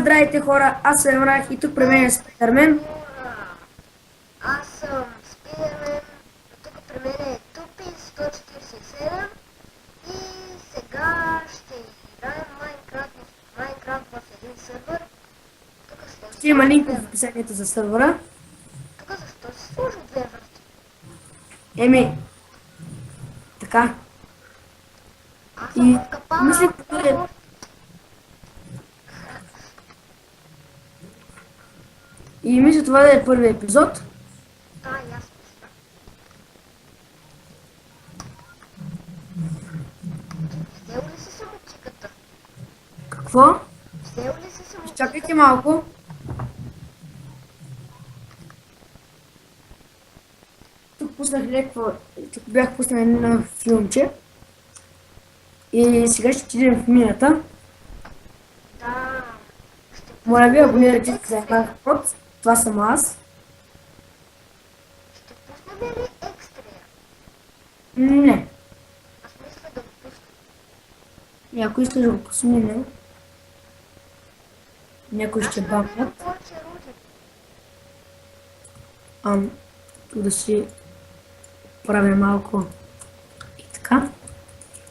здравейте хора, аз съм Рах и тук при мен е Спайдермен. Аз съм Спидермен, тук при мен е Тупи 147 и сега ще играем Майнкрафт в един сървър. Тук Ще има линк в описанието за сървъра. Тук защо си сложи две врати? Еми, така. Аз И съм в капана. мислих, мисля това да е първи епизод. Да, и аз мисля. Взел ли си самотиката? Какво? Взел ли си самотиката? Чакайте малко. Тук пуснах някакво, тук бях пуснал едно филмче. И сега ще отидем в мината. Да. Моля ви, абонирайте се за Майнкрафт. Това съм аз. Ще пуснем ли екстрия? Не. Аз мисля да го пусна. И ако искаш да го пуснем, някой ще бамнат. Повече руди. Тук да си правя малко и така.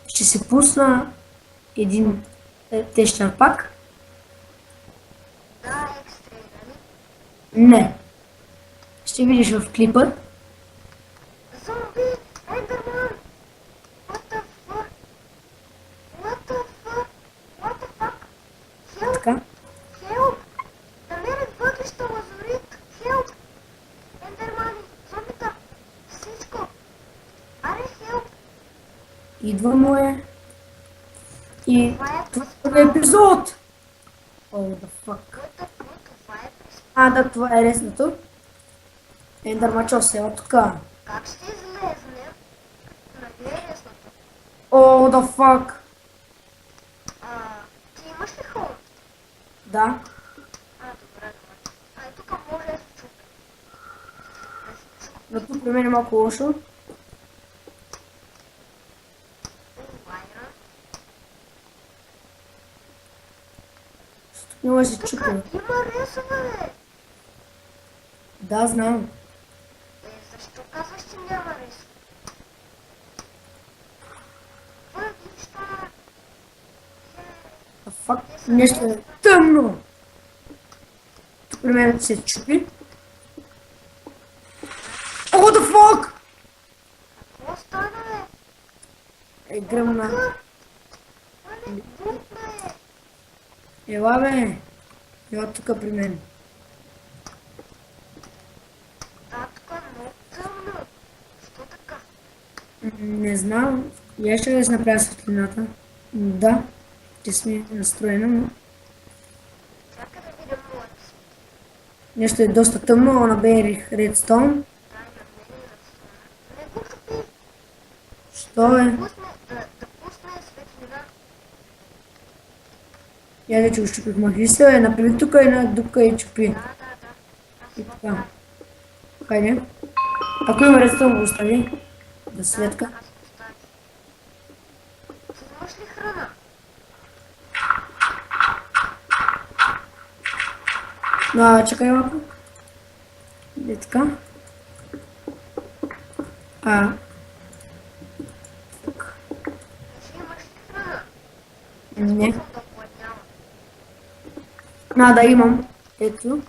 Ще се пусна един тещен пак. Да, екстрия, нали? Не. Ще видиш в клипа. Зомби! Ендерман! What the fuck? What the fuck? What the fuck? Help! Така. Help! Намерих въглища лазурит! Help! Ендермани! Зомбита! Всичко! Аре, help! Идва му е. И Това това е епизод. Oh the fuck. това е през... Да, това е лесното. Ендърмачо се от тук. Как ще излезне? Нали е лесното? Oh the fuck. Ти имаш ли хора? Да. Добре. Тук може да се чупи. Но тук при мен е малко лошо. Не може да се чупи. Има ресове, бе! Да, знам. Защо казваш, че няма ресове? Въглища! Фак, нещо е тъмно. Тук при мен се чупи. Oh the fuck! Какво стана, бе? Гръмна. Бутна е! Ела бе. Ела тук при мен. Тук е много тъмно. Защо така? Не знам. Я ще да си направя светлината. Да. Ще сме настроена, но Чакай да видим моят. нещо е доста тъмно. Наберих редстоун. Не го чупи. Що е? Да пусне светлина. Я вече го щупих. Махи се, направи тук и на дупка и чупи. Да. И така. Хайде. Ако има редстоун, го остави. Да светка. Аз поставих. Ти имаш ли храна? Чакай малко. И така. Кажи, имаш ли храна? Не. Започвам да гладнявам. Да имам. Ето.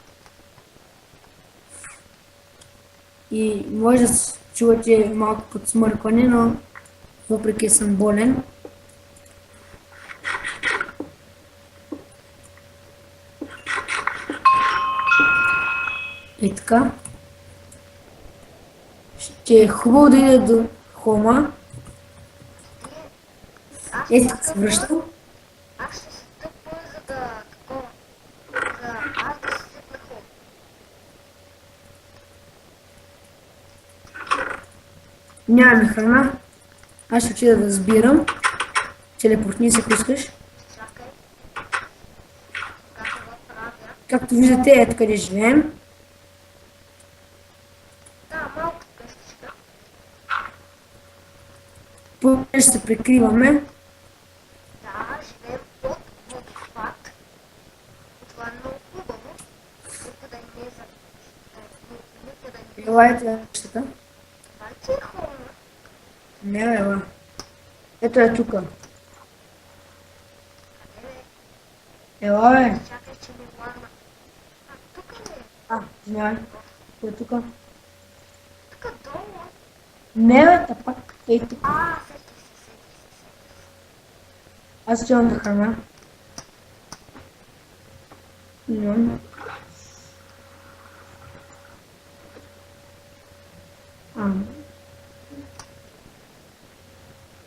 И може да се чувате малко подсмъркване, но въпреки съм болен. И така. Ще е хубаво да иде до хома. Ето се връщам. Аз ще се тъпа, за да такова. За аз да се сипна хубаво. Нямаме храна. Аз ще отида да сбирам. Телепортни се, ако искаш. Чакай. Как го правя? Както виждате, ето къде живеем. Да, малко къщичка. Ще се прикриваме. Да, живеем под водопад. Това е много хубаво. Никъде не е за... Никъде не е Ела за... е това нещата. Това ли ти е хубаво? Не, бе, ела. Ето е тука. Къде бе? Ела, бе. Чакай, че ми лагна. А, тук ли е? Извинявай. Ето е тука. Тук долу. Не, бе, та пак. Ей, тук. Сетих се. Аз ще имам да храна. Имам.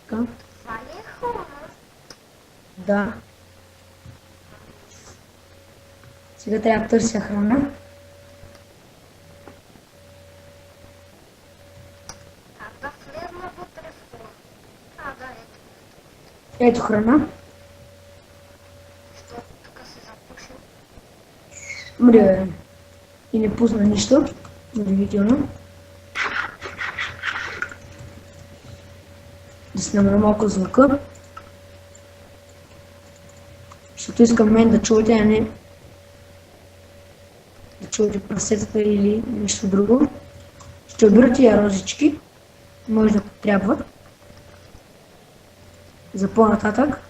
Така. Това ли е хубаво? Да. Сега трябва да търся храна. Как да влезна вътре в това? Да, ето. Ето храна. Защото тук се запушил. Мри, бе. И не пусна нищо. Удивително. Да си намаля малко звука. Защото искам мен да чуете, а не да чуете прасетата или нещо друго. Ще обира тия розички. Може да трябва. За по-нататък.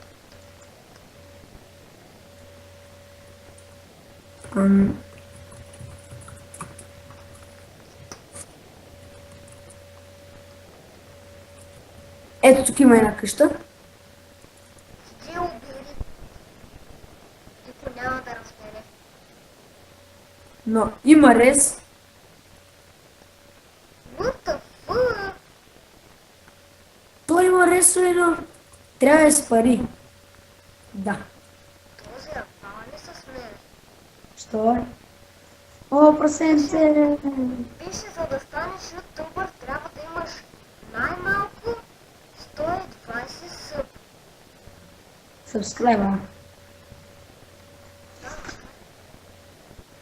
Ето тук има една къща. Ти убили. Никой няма да разбере. Но има рез. What the fuck? Той има рез, но трябва да се пари. Да. Този апал ли с мен? Що е? О, прасенце! Пише, за да станеш ютубър, трябва да имаш най-малко 120 съб. Сабскрайба.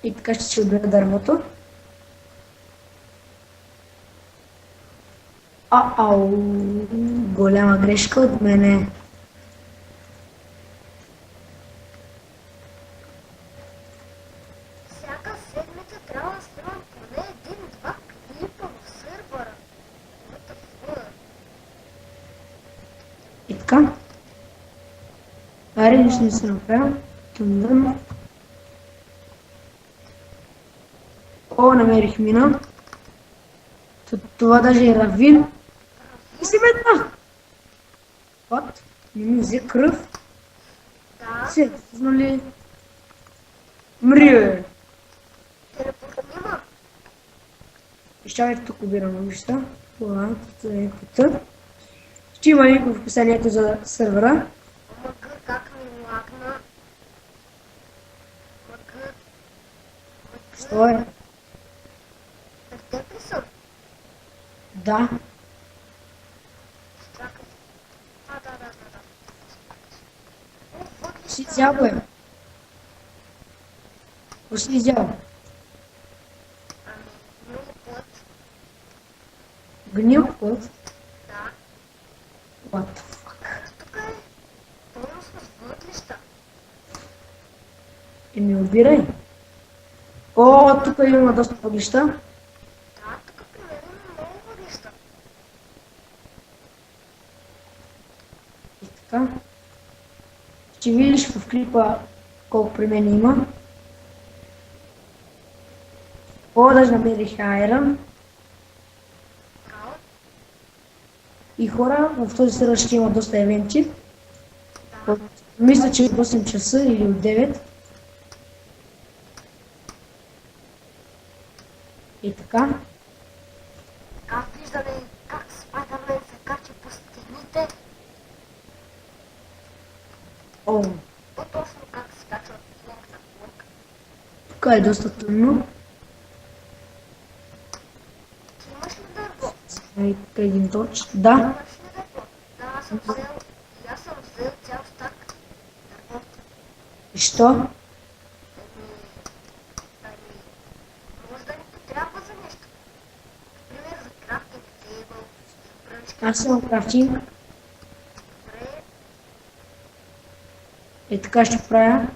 И така ще обира дървото. Ау! Голяма грешка от мене. Всяка седмица трябва да снимам поне един-два клипа в сървъра. What the fuck? И така. Аре, нищо не се направя. Тумдъм. О, намерих мина. Това даже е равин. И си метна! Вот, не ми взе кръв. Да, Сериозно ли? Мри, бе! телепортнима. Изчакайте, тук обирам неща. Това е пътя. Ще има линк в описанието за сървъра. Мъгъ, как ми лагна. Мъгъ. Що е? Пред теб ли съм? Да. Чакай. Да. О, въглища. Си изял, бе. Какво си изял? Ами, много път. Гнил плът? Да. What the fuck? Тук е пълно с въглища. И ми обирай. О, тук има доста въглища. Да, тук при мен има много въглища. И така. Ще видиш в клипа колко при мен има. О, даже намерих айрон. Браво. И хора, в този сервер ще има доста евенти. Да. Мисля, че от 8 часа или от 9. И така. Виждаме как Спайдърмен се качи по стените. О, По-точно как се качва от блок на блок. тук е доста тъмно. Ти имаш ли дърво? И тук е един точ. Да. Имаш ли дърво? Да, аз съм взел цял стак дърво. И що? Ами, може да ни потрябва за нещо. Например, за крафтинг тейбъл, за брънчки. Аз съм крафтинг. Добре, И така ще правя.